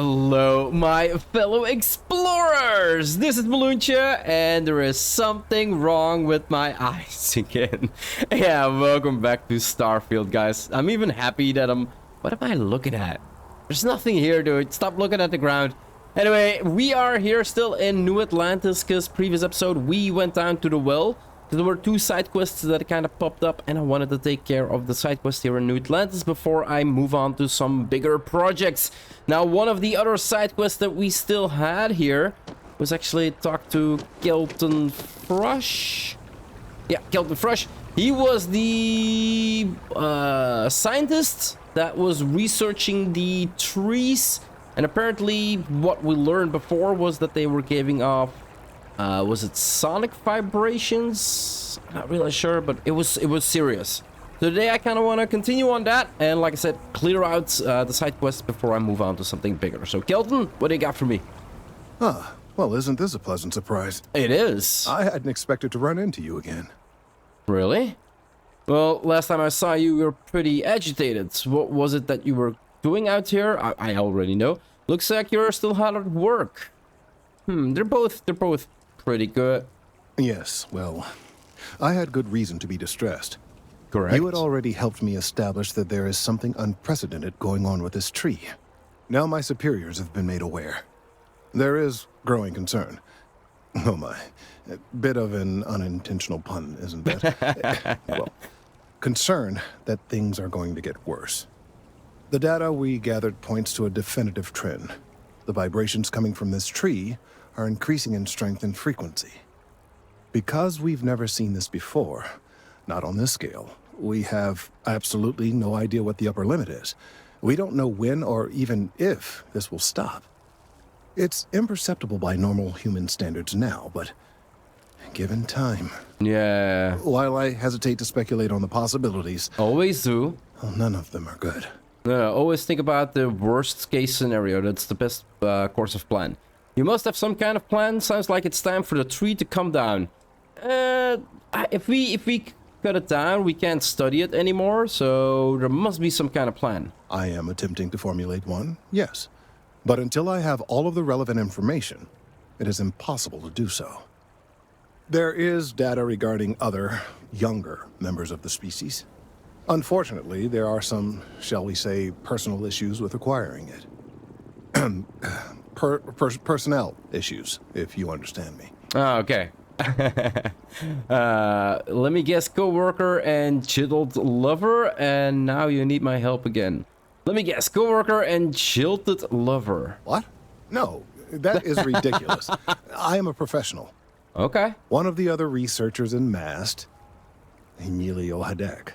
Hello, my fellow explorers! This is Mloentje, and there is something wrong with my eyes again. Yeah, welcome back to Starfield, guys. I'm even happy that What am I looking at? There's nothing here, dude. Stop looking at the ground. Anyway, we are here still in New Atlantis, because previous episode we went down to the well. There were two side quests that kind of popped up, and I wanted to take care of the side quest here in New Atlantis before I move on to some bigger projects. Now, one of the other side quests that we still had here was actually talk to Kelton Fix. Yeah, Kelton Fix. He was the scientist that was researching the trees, and apparently what we learned before was that they were giving off was it sonic vibrations? I'm not really sure, but it was serious. So today I kind of want to continue on that, and like I said, clear out the side quests before I move on to something bigger. So Kelton, what do you got for me? Ah, well, isn't this a pleasant surprise? It is. I hadn't expected to run into you again. Really? Well, last time I saw you, you were pretty agitated. What was it that you were doing out here? I already know. Looks like you're still hard at work. They're both pretty good. Yes, well, I had good reason to be distressed. Correct. You had already helped me establish that there is something unprecedented going on with this tree. Now my superiors have been made aware. There is growing concern. Oh my, a bit of an unintentional pun, isn't that? Well, concern that things are going to get worse. The data we gathered points to a definitive trend. The vibrations coming from this tree are increasing in strength and frequency. Because we've never seen this before, not on this scale, we have absolutely no idea what the upper limit is. We don't know when or even if this will stop. It's imperceptible by normal human standards now, but given time... Yeah. While I hesitate to speculate on the possibilities... Always do. Well, none of them are good. Always think about the worst case scenario. That's the best course of plan. You must have some kind of plan. Sounds like it's time for the tree to come down. If we cut it down, we can't study it anymore, so there must be some kind of plan. I am attempting to formulate one, yes. But until I have all of the relevant information, it is impossible to do so. There is data regarding other, younger members of the species. Unfortunately, there are some, shall we say, personal issues with acquiring it. Personnel issues, if you understand me. Oh, okay. Let me guess, coworker and chilled lover, and now you need my help again. Let me guess, coworker and jilted lover. What? No, that is ridiculous. I am a professional. Okay. One of the other researchers in MAST, Mloentje,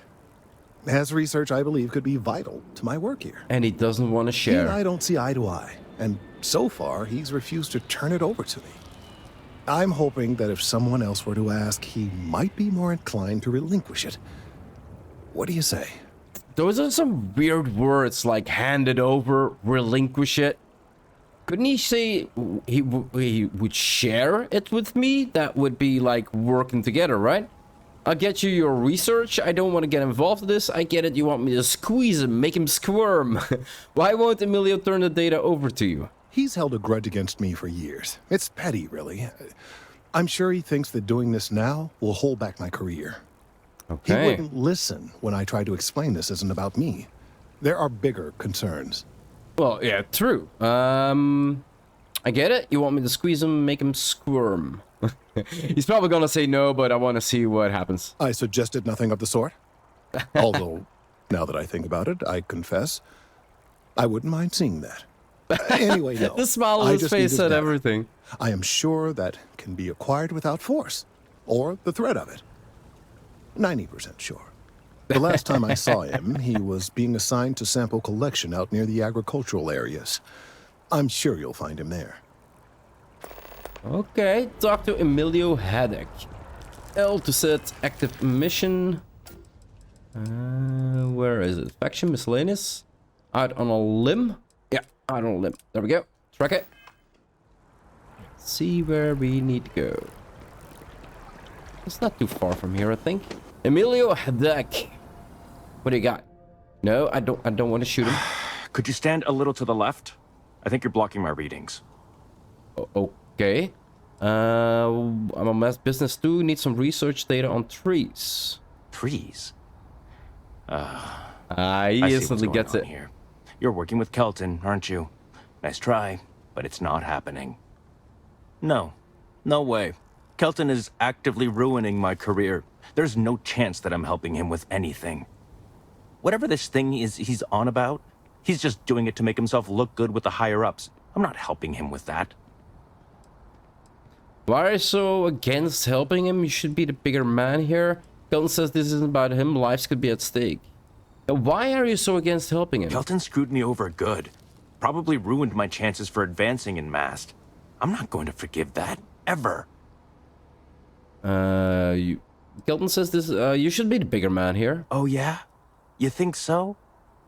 has research I believe could be vital to my work here. And he doesn't want to He share. and I don't see eye to eye, and so far he's refused to turn it over to me. I'm hoping that if someone else were to ask, he might be more inclined to relinquish it. What do you say? Those are some weird words, like hand it over, relinquish it. Couldn't he say he would share it with me? That would be like working together, right? I'll get you your research. I don't want to get involved in this. I get it. You want me to squeeze him, make him squirm. Why won't Emilio turn the data over to you? He's held a grudge against me for years. It's petty, really. I'm sure he thinks that doing this now will hold back my career. Okay. He wouldn't listen when I tried to explain this isn't about me. There are bigger concerns. Well, yeah, true. I get it. You want me to squeeze him, make him squirm. He's probably gonna say no, but I want to see what happens. I suggested nothing of the sort. Although, now that I think about it, I confess, I wouldn't mind seeing that. Anyway, no. The smile on his face said everything. I am sure that can be acquired without force, or the threat of it. 90% sure. The last time I saw him, he was being assigned to sample collection out near the agricultural areas. I'm sure you'll find him there. Okay, talk to Emilio Haddock. L to set active mission. Where is it? Faction miscellaneous? Out on a limb? Yeah, out on a limb. There we go. Track it. Let's see where we need to go. It's not too far from here, I think. Emilio Haddock. What do you got? No, I don't want to shoot him. Could you stand a little to the left? I think you're blocking my readings. Okay. I'm a math business too. Need some research data on trees. Trees? He I see what's instantly going gets on it. here. You're working with Kelton, aren't you? Nice try, but it's not happening. No. No way. Kelton is actively ruining my career. There's no chance that I'm helping him with anything. Whatever this thing is he's on about, he's just doing it to make himself look good with the higher-ups. I'm not helping him with that. Why are you so against helping him? You should be the bigger man here. Kelton says this isn't about him. Lives could be at stake. Now, why are you so against helping him? Kelton screwed me over good. Probably ruined my chances for advancing in Mast. I'm not going to forgive that, ever. Kelton says this, you should be the bigger man here. Oh, yeah? You think so?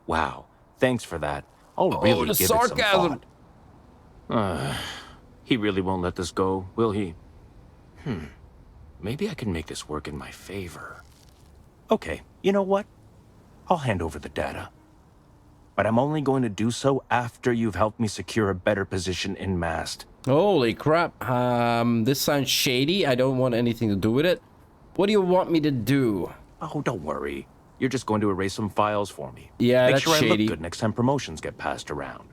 Wow. Thanks for that. I'll really the give sarcasm. it some thought. He really won't let this go, will he? Maybe I can make this work in my favor. Okay, you know what? I'll hand over the data. But I'm only going to do so after you've helped me secure a better position in Mast. Holy crap. This sounds shady. I don't want anything to do with it. What do you want me to do? Oh, don't worry. You're just going to erase some files for me. Yeah, Make that's sure I shady. look good next time promotions get passed around.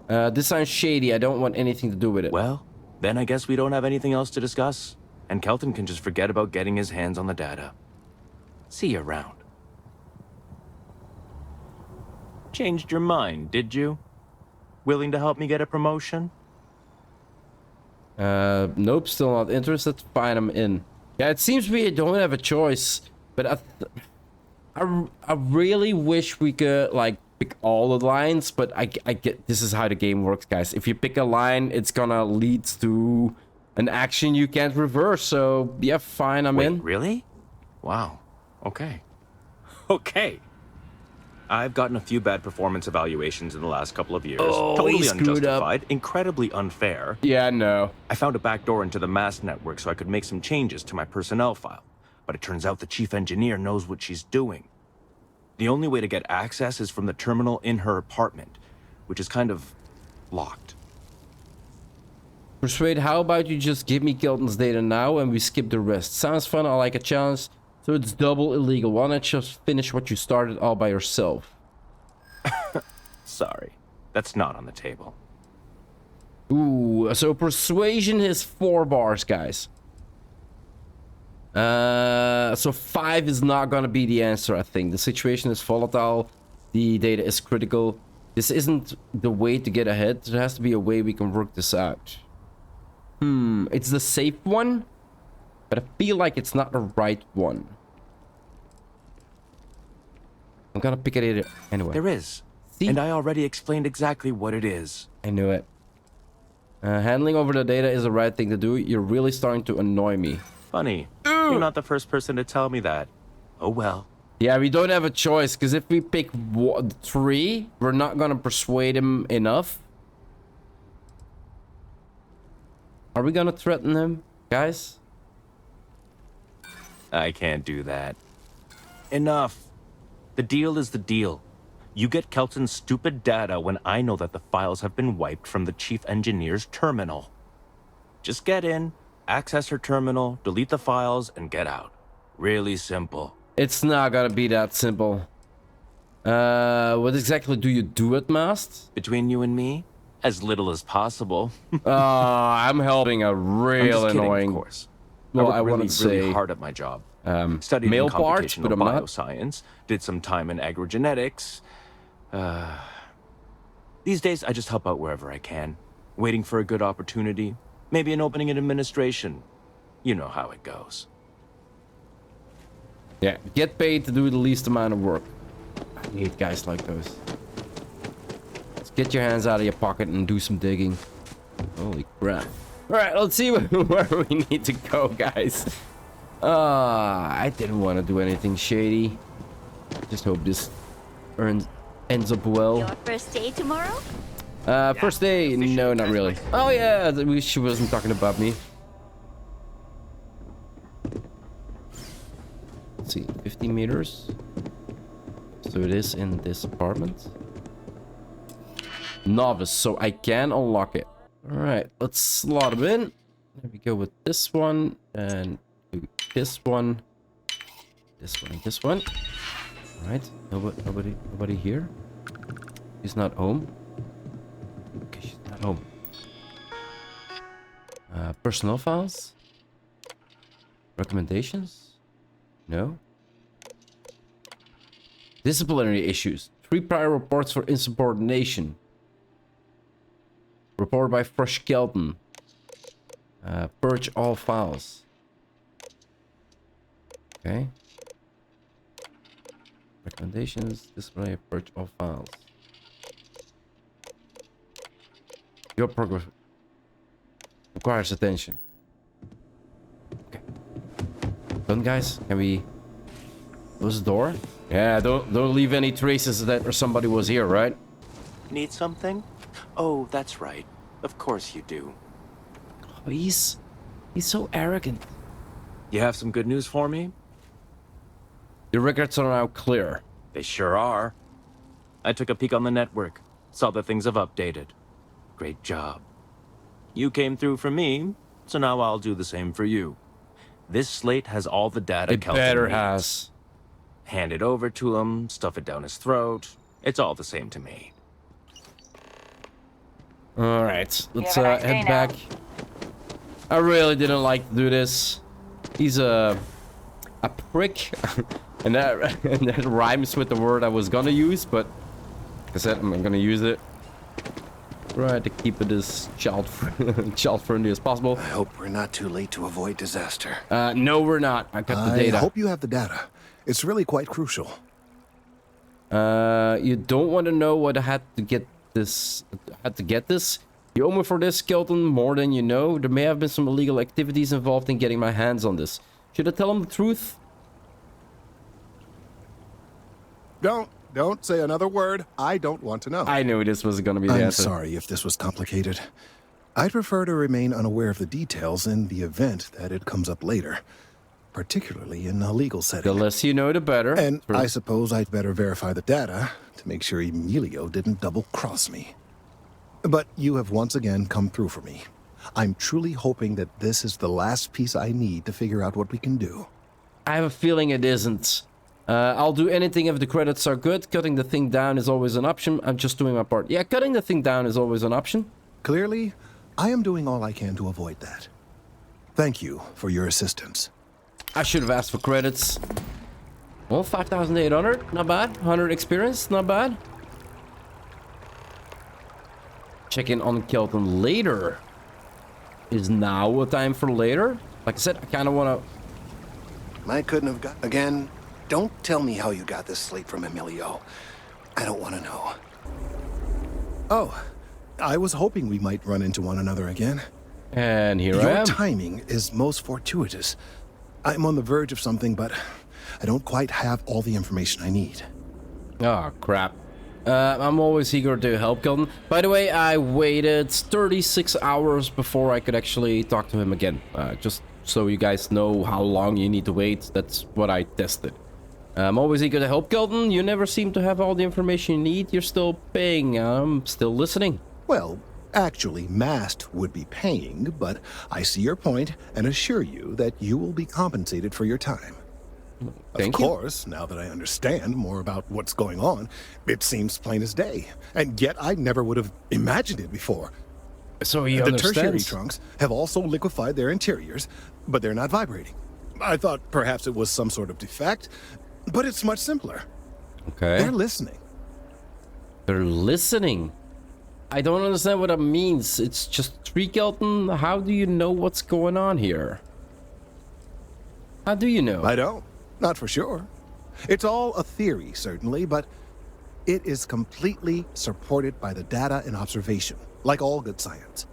This sounds shady. I don't want anything to do with it. Well, then I guess we don't have anything else to discuss. And Kelton can just forget about getting his hands on the data. See you around. Changed your mind, did you? Willing to help me get a promotion? Nope, still not interested. Fine, I'm in. Yeah, it seems we don't have a choice, but I really wish we could, like, pick all the lines, but I get this is how the game works, guys. If you pick a line, it's gonna lead to an action you can't reverse, so yeah, fine, I'm in. Wait, really? Wow. Okay. Okay. I've gotten a few bad performance evaluations in the last couple of years. Oh, totally he screwed unjustified, incredibly unfair. Yeah, no. I found a backdoor into the Mast network so I could make some changes to my personnel file. But it turns out the chief engineer knows what she's doing. The only way to get access is from the terminal in her apartment, which is kind of locked. Persuade, how about you just give me Kelton's data now and we skip the rest? Sounds fun, I like a challenge. So it's double illegal. Why not just finish what you started all by yourself? Sorry, that's not on the table. Ooh, so persuasion is 4 bars, guys. So 5 is not gonna be the answer, I think. The situation is volatile. The data is critical. This isn't the way to get ahead. There has to be a way we can work this out. It's the safe one, but I feel like it's not the right one. I'm gonna pick it anyway. There is. See? And I already explained exactly what it is. I knew it. Handling over the data is the right thing to do. You're really starting to annoy me. Funny. You're not the first person to tell me that. Oh well. Yeah, we don't have a choice, because if we pick 3, we're not gonna persuade him enough. Are we gonna threaten him, guys? I can't do that. Enough. The deal is the deal. You get Kelton's stupid data when I know that the files have been wiped from the chief engineer's terminal. Just get in, access her terminal, delete the files, and get out. Really simple. It's not gonna be that simple. What exactly do you do at Mast? Between you and me, as little as possible. I'm helping a I'm real just kidding, annoying. of course. Well, I I work wouldn't really say hard at my job. Studied male in parts, computational but I'm not. bioscience, did some time in agrogenetics. These days, I just help out wherever I can, waiting for a good opportunity, maybe an opening in administration. You know how it goes. Yeah, get paid to do the least amount of work. I need guys like those. Let's get your hands out of your pocket and do some digging. Holy crap. Alright, let's see where we need to go, guys. I didn't want to do anything shady. Just hope this ends up well. Your first day tomorrow? First day? No, not really. Oh yeah, she wasn't talking about me. Let's see, 50 meters. So it is in this apartment. novice, so I can unlock it. All right, let's slot him in. There we go with this one, and this one, this one, and this one. All right, nobody here. She's not home. Okay, she's not home. Personnel files. Recommendations. No. Disciplinary issues. 3 prior reports for insubordination. Report by Fresh Kelton. Purge all files. Okay. Recommendations. Display. Purge all files. Your progress requires attention. Okay. Done, guys. Can we close the door? Yeah. Don't leave any traces that or somebody was here, right? Need something? Oh, that's right. Of course you do. Oh, he's so arrogant. You have some good news for me? The records are now clear. They sure are. I took a peek on the network. Saw that things have updated. Great job. You came through for me, so now I'll do the same for you. This slate has all the data It Kelton better needs. has. Hand it over to him, stuff it down his throat. It's all the same to me. All right, let's have a nice day head now. back. I really didn't like to do this. He's a prick, and that rhymes with the word I was gonna use, but like I said, I'm gonna use it. Try to keep it as child-friendly as possible. I hope we're not too late to avoid disaster. No, we're not. I got the I data. hope you have the data. It's really quite crucial. You don't want to know what I had to get this. You owe me for this, Kelton, more than you know. There may have been some illegal activities involved in getting my hands on this. Should I tell him the truth? Don't say another word. I don't want to know. I knew this was going to be the I'm answer. sorry if this was complicated. I'd prefer to remain unaware of the details in the event that it comes up later, particularly in a legal The setting. less you know, the better. And I suppose I'd better verify the data to make sure Emilio didn't double-cross me. But you have once again come through for me. I'm truly hoping that this is the last piece I need to figure out what we can do. I have a feeling it isn't. I'll do anything if the credits are good. Cutting the thing down is always an option. I'm just doing my part. Yeah, cutting the thing down is always an option. Clearly, I am doing all I can to avoid that. Thank you for your assistance. I should have asked for credits. Well, 5,800, not bad. 100 experience, not bad. Check in on Kelton later. Is now a time for later? Like I said, I kind of want to... I couldn't have got... Again, don't tell me how you got this slate from Emilio. I don't want to know. Oh, I was hoping we might run into one another again. And here I Your am. timing is most fortuitous. I'm on the verge of something, but I don't quite have all the information I need. Oh, crap. I'm always eager to help Kelton. By the way, I waited 36 hours before I could actually talk to him again. Just so you guys know how long you need to wait. That's what I tested. I'm always eager to help Kelton. You never seem to have all the information you need. You're still paying. I'm still listening. Well, actually, Mast would be paying, but I see your point and assure you that you will be compensated for your time. Thank Of you. course, now that I understand more about what's going on, it seems plain as day. And yet I never would have imagined it before. So he The tertiary understands. trunks have also liquefied their interiors, but they're not vibrating. I thought perhaps it was some sort of defect, but it's much simpler. Okay. They're listening. They're listening. I don't understand what that means. It's just tree Kelton. How do you know what's going on here? How do you know? I don't. Not for sure. It's all a theory, certainly, but it is completely supported by the data and observation, like all good science.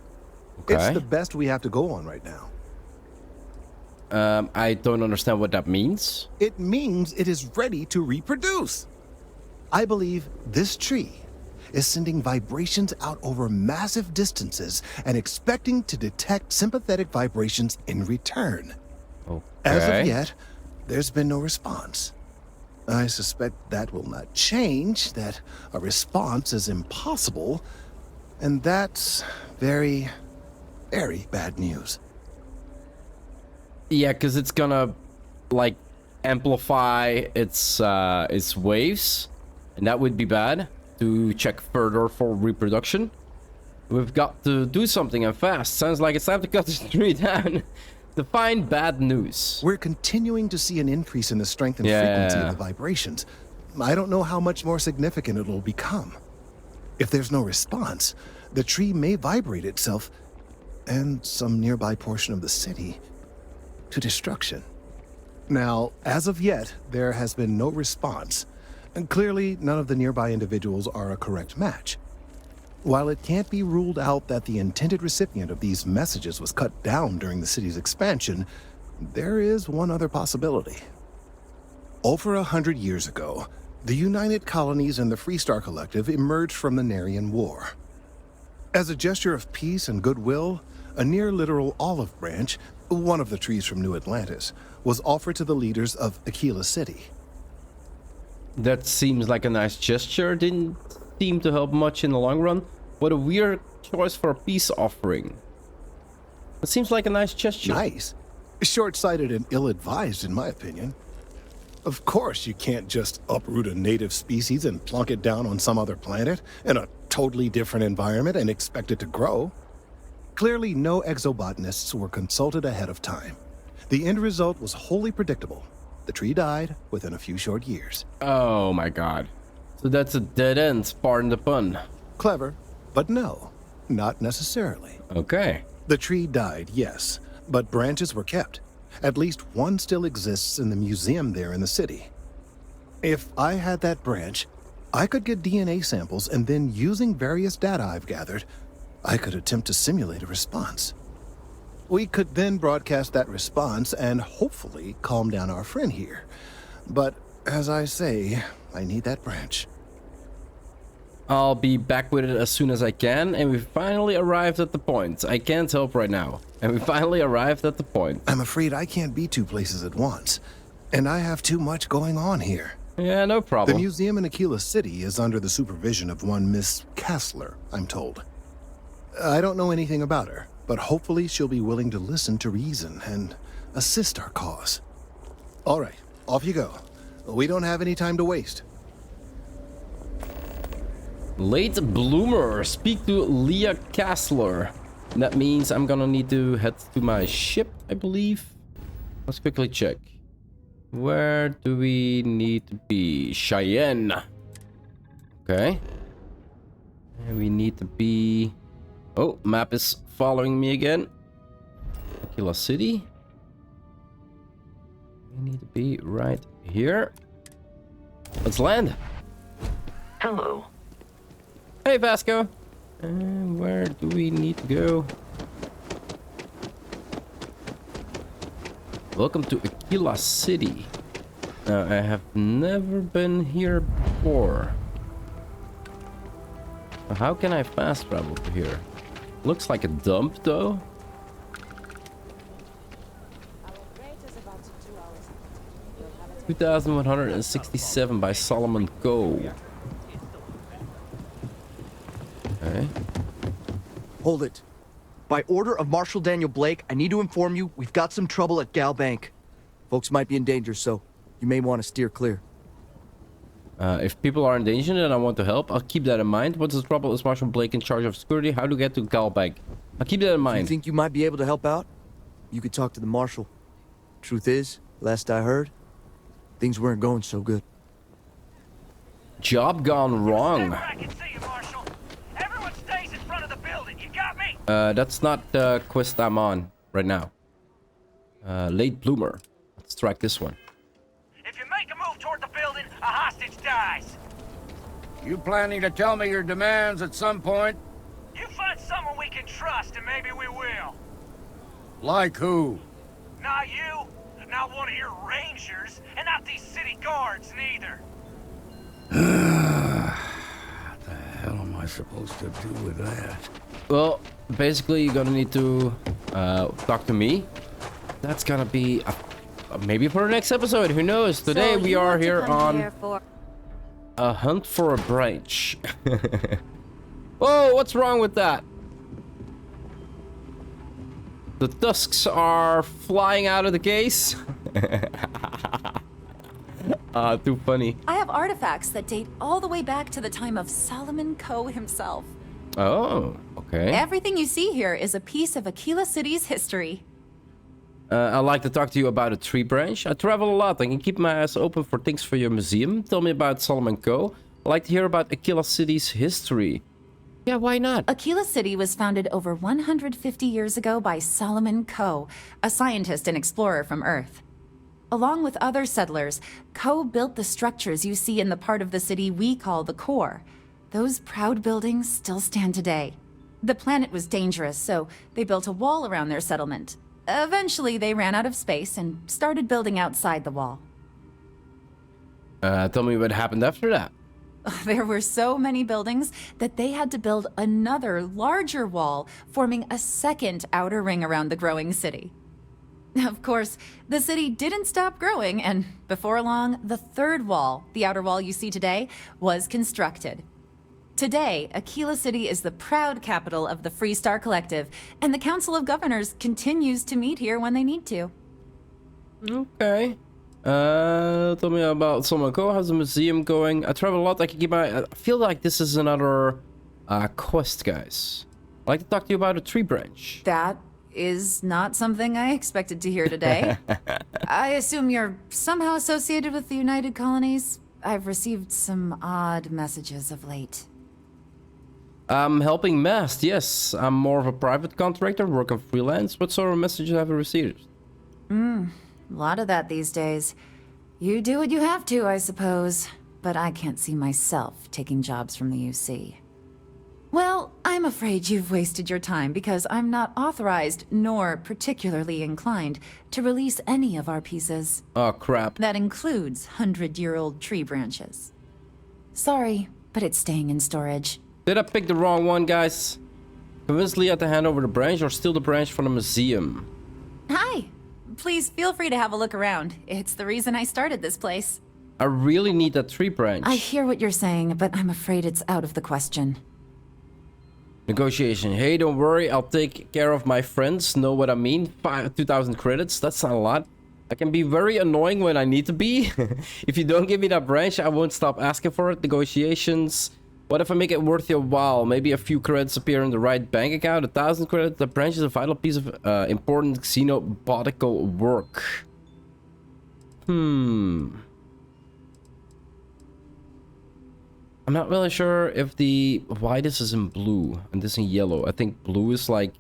Okay. It's the best we have to go on right now. I don't understand what that means. It means it is ready to reproduce. I believe this tree is sending vibrations out over massive distances and expecting to detect sympathetic vibrations in return. Okay. As of yet, there's been no response. I suspect that will not change, that a response is impossible And that's very, very bad news. Yeah, because it's gonna, like, amplify its waves, and that would be bad. To check further for reproduction, we've got to do something and fast. Sounds like it's time to cut this tree down. To find bad news. We're continuing to see an increase in the strength and frequency of the vibrations. I don't know how much more significant it'll become. If there's no response, the tree may vibrate itself and some nearby portion of the city to destruction. Now, as of yet, there has been no response, and clearly none of the nearby individuals are a correct match. While it can't be ruled out that the intended recipient of these messages was cut down during the city's expansion, there is one other possibility. Over 100 years ago, the United Colonies and the Freestar Collective emerged from the Narian War. As a gesture of peace and goodwill, a near-literal olive branch, one of the trees from New Atlantis, was offered to the leaders of Aquila City. That seems like a nice gesture. Didn't seem to help much in the long run. What a weird choice for a peace offering. It seems like a nice gesture. Nice. Short-sighted and ill-advised, in my opinion. Of course, you can't just uproot a native species and plunk it down on some other planet in a totally different environment and expect it to grow. Clearly, no exobotanists were consulted ahead of time. The end result was wholly predictable. The tree died within a few short years. Oh my god. So that's a dead end, pardon the pun. Clever, but no, not necessarily. Okay. The tree died, yes, but branches were kept. At least one still exists in the museum there in the city. If I had that branch, I could get DNA samples, and then using various data I've gathered, I could attempt to simulate a response. We could then broadcast that response and hopefully calm down our friend here. But as I say, I need that branch. I'll be back with it as soon as I can, and we finally arrived at the point. I can't help right now. And we finally arrived at the point. I'm afraid I can't be two places at once, and I have too much going on here. Yeah, no problem. The museum in Aquila City is under the supervision of one Miss Kassler, I'm told. I don't know anything about her, but hopefully she'll be willing to listen to reason and assist our cause. All right, off you go. We don't have any time to waste. Late bloomer, speak to Leah Kassler. That means I'm gonna need to head to my ship, I believe. Let's quickly check. Where do we need to be? Cheyenne. Okay. And we need to be... Oh, map is following me again. Aquila City. We need to be right here. Let's land. Hello. Hey, Vasco. And where do we need to go? Welcome to Aquila City. Now, I have never been here before. How can I fast travel to here? Looks like a dump, though. Our 2,167 by Solomon Go. Okay. Hold it. By order of Marshal Daniel Blake, I need to inform you we've got some trouble at Gal Bank. Folks might be in danger, so you may want to steer clear. If people are in danger and I want to help, I'll keep that in mind. What's the trouble? Is Marshal Blake in charge of security? How to get to Gal Bank? I'll keep that in You mind. think you might be able to help out? You could talk to the Marshal. Truth is, last I heard, things weren't going so good. Job gone wrong. I can see you, Marshal. Everyone stays in front of the building. You got me? That's not the quest I'm on right now. Late bloomer. Let's track this one. If you make a move toward the building, a hostage dies. You planning to tell me your demands at some point? You find someone we can trust, and maybe we will. Like who? Not you, not one of your rangers, and not these city guards neither. What the hell am I supposed to do with that? Well, basically, you're gonna need to talk to me. That's gonna be maybe for the next episode. Who knows? Today we are here on a hunt for a branch. Whoa, what's wrong with that? The tusks are flying out of the case. Too funny. I have artifacts that date all the way back to the time of Solomon Coe himself. Oh, okay. Everything you see here is a piece of Aquila City's history. I'd like to talk to you about a tree branch. I travel a lot. I can keep my eyes open for things for your museum. Tell me about Solomon Coe. I'd like to hear about Aquila City's history. Yeah, why not? Aquila City was founded over 150 years ago by Solomon Coe, a scientist and explorer from Earth. Along with other settlers, Coe built the structures you see in the part of the city we call the core. Those proud buildings still stand today. The planet was dangerous, so they built a wall around their settlement. Eventually, they ran out of space and started building outside the wall. Tell me what happened after that. There were so many buildings that they had to build another, larger wall, forming a second outer ring around the growing city. Of course, the city didn't stop growing, and before long, the third wall, the outer wall you see today, was constructed. Today, Aquila City is the proud capital of the Freestar Collective, and the Council of Governors continues to meet here when they need to. Okay. Tell me about Solomon Coe. How's the museum going? I travel a lot. I can keep my... I feel like this is another quest, guys. I'd like to talk to you about a tree branch. That is not something I expected to hear today. I assume you're somehow associated with the United Colonies? I've received some odd messages of late. I'm helping Mast, yes. I'm more of a private contractor, working freelance. What sort of messages have you received? A lot of that these days. You do what you have to, I suppose. But I can't see myself taking jobs from the UC. Well, I'm afraid you've wasted your time because I'm not authorized nor particularly inclined to release any of our pieces. Oh, crap. That includes 100-year-old tree branches. Sorry, but it's staying in storage. Did I pick the wrong one, guys? Convince Leah to hand over the branch or steal the branch from the museum? Hi. Please feel free to have a look around. It's the reason I started this place. I really need that tree branch. I hear what you're saying, but I'm afraid it's out of the question. Negotiation. Hey, don't worry. I'll take care of my friends. Know what I mean? 2,000 credits. That's not a lot. I can be very annoying when I need to be. If you don't give me that branch, I won't stop asking for it. Negotiations. What if I make it worth your while? Maybe a few credits appear in the right bank account. 1,000 credits. The branch is a vital piece of important xenobotical work. I'm not really sure if why this is in blue and this in yellow. I think blue is like...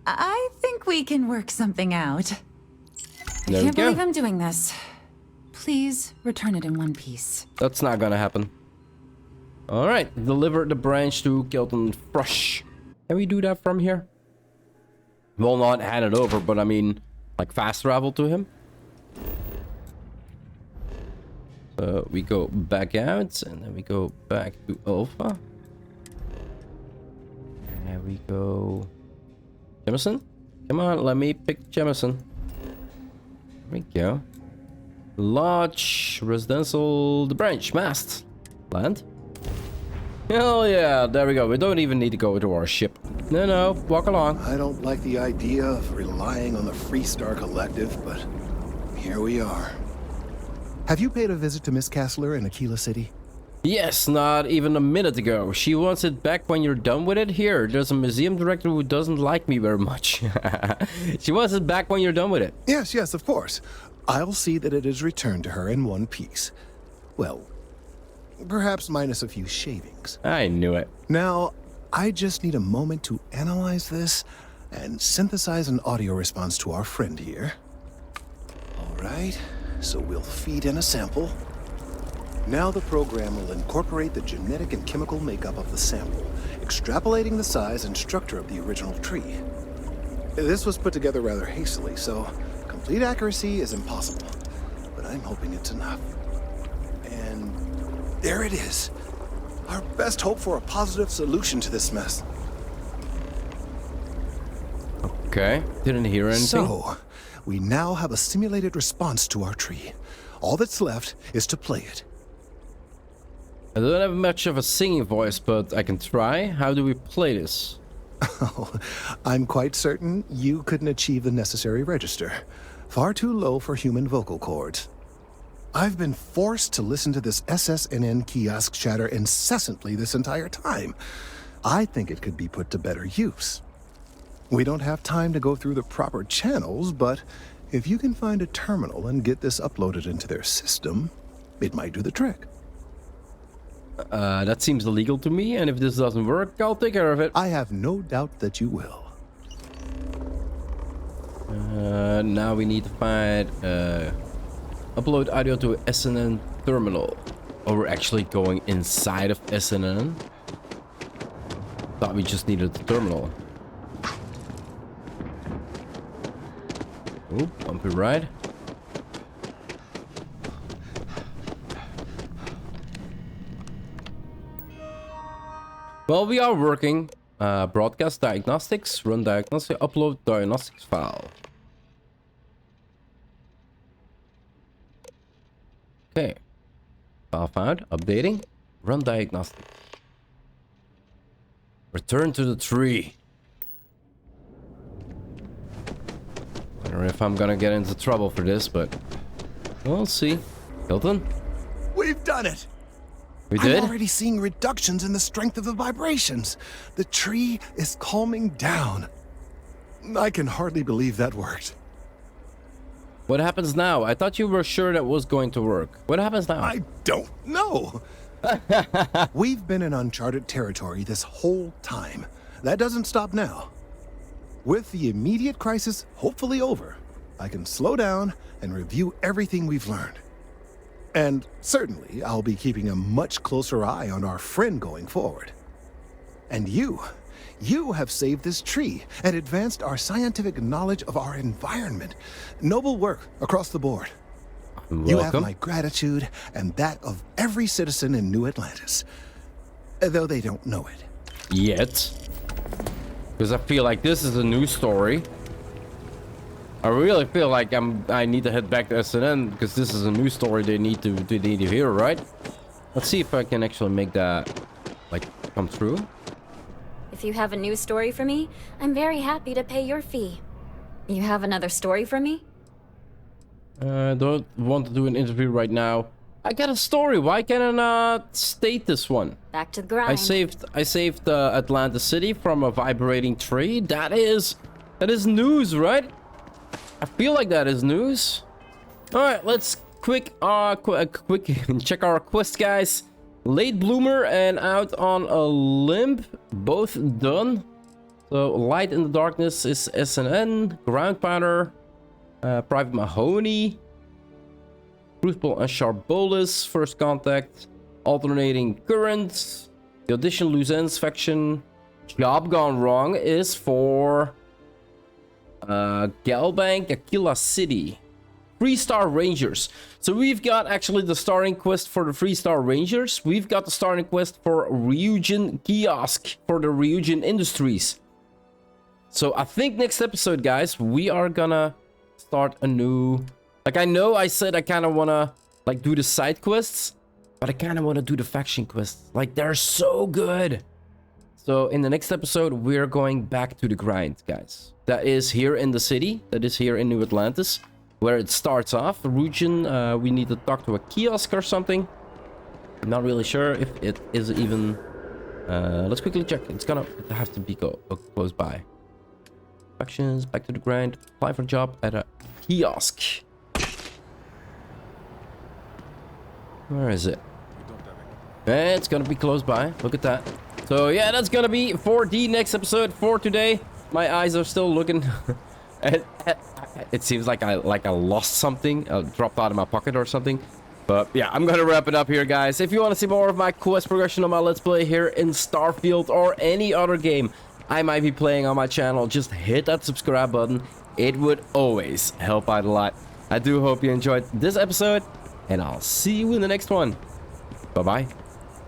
I think we can work something out. There I we can't go. believe I'm doing this. Please return it in one piece. That's not gonna happen. Alright, deliver the branch to Kelton Fix. Can we do that from here? Well, not hand it over, but I mean, like fast travel to him. So we go back out, and then we go back to Alpha. And there we go. Jemison? Come on, let me pick Jemison. There we go. Lodge, residential, the branch, mast, land. Hell yeah, there we go. We don't even need to go to our ship. No, walk along. I don't like the idea of relying on the Freestar Collective, but here we are. Have you paid a visit to Miss Castler in Aquila City? Yes, not even a minute ago. She wants it back when you're done with it. Here, there's a museum director who doesn't like me very much. She wants it back when you're done with it. Yes, of course. I'll see that it is returned to her in one piece. Well, perhaps minus a few shavings. I knew it. Now, I just need a moment to analyze this and synthesize an audio response to our friend here. All right, so we'll feed in a sample. Now the program will incorporate the genetic and chemical makeup of the sample, extrapolating the size and structure of the original tree. This was put together rather hastily, so complete accuracy is impossible, but I'm hoping it's enough. And there it is. Our best hope for a positive solution to this mess. Okay, didn't hear anything. So, we now have a simulated response to our tree. All that's left is to play it. I don't have much of a singing voice, but I can try. How do we play this? Oh, I'm quite certain you couldn't achieve the necessary register. Far too low for human vocal cords. I've been forced to listen to this SSNN kiosk chatter incessantly this entire time. I think it could be put to better use. We don't have time to go through the proper channels, but if you can find a terminal and get this uploaded into their system, it might do the trick. That seems illegal to me, and if this doesn't work, I'll take care of it. I have no doubt that you will. Now we need to find upload audio to SNN terminal. Oh, we're actually going inside of SNN. Thought we just needed the terminal. Oh, bumpy ride. Well, we are working. Broadcast diagnostics, run diagnostic, upload diagnostics file. Okay. File found, updating, run diagnostics. Return to the tree. I don't know if I'm gonna get into trouble for this, but we'll see. Kelton? We've done it! We did? I'm already seeing reductions in the strength of the vibrations. The tree is calming down. I can hardly believe that worked. What happens now? I thought you were sure that was going to work. What happens now? I don't know. We've been in uncharted territory this whole time. That doesn't stop now. With the immediate crisis hopefully over, I can slow down and review everything we've learned. And certainly, I'll be keeping a much closer eye on our friend going forward. And you have saved this tree and advanced our scientific knowledge of our environment. Noble work across the board. Welcome. You have my gratitude and that of every citizen in New Atlantis. Though they don't know it. Yet. Because I feel like this is a news story. I really feel like I need to head back to SNN because this is a news story they need to hear, right? Let's see if I can actually make that like come true. If you have a news story for me, I'm very happy to pay your fee. You have another story for me? I don't want to do an interview right now. I got a story. Why can I not state this one? Back to the grind. I saved Atlantis City from a vibrating tree. That is news, right? I feel like that is news. All right, let's quick check our quest, guys. Late bloomer and out on a limb, both done. So light in the darkness is SNN, ground powder, private mahoney, crucible and sharp bolus, first contact, alternating currents, the audition loose ends faction. Job gone wrong is for Galbank, Aquila City. 3-star Rangers. So we've got actually the starting quest for the 3-star Rangers. We've got the starting quest for Ryujin Kiosk for the Ryujin Industries. So I think next episode, guys, we are gonna start a new... Like, I know I said I kind of want to like do the side quests, but I kind of want to do the faction quests. Like, they're so good. So in the next episode, we're going back to the grind, guys. That is here in the city. That is here in New Atlantis, where it starts off. The region, we need to talk to a kiosk or something. I'm not really sure if it is even... let's quickly check. It's gonna have to be close by. Factions, back to the grind. Apply for a job at a kiosk. Where is it? It's gonna be close by. Look at that. So yeah, that's gonna be for the next episode for today. My eyes are still looking. It seems like I lost something, dropped out of my pocket or something. But yeah, I'm gonna wrap it up here, guys. If you want to see more of my quest progression on my Let's Play here in Starfield or any other game I might be playing on my channel, just hit that subscribe button. It would always help out a lot. I do hope you enjoyed this episode, and I'll see you in the next one. Bye-bye.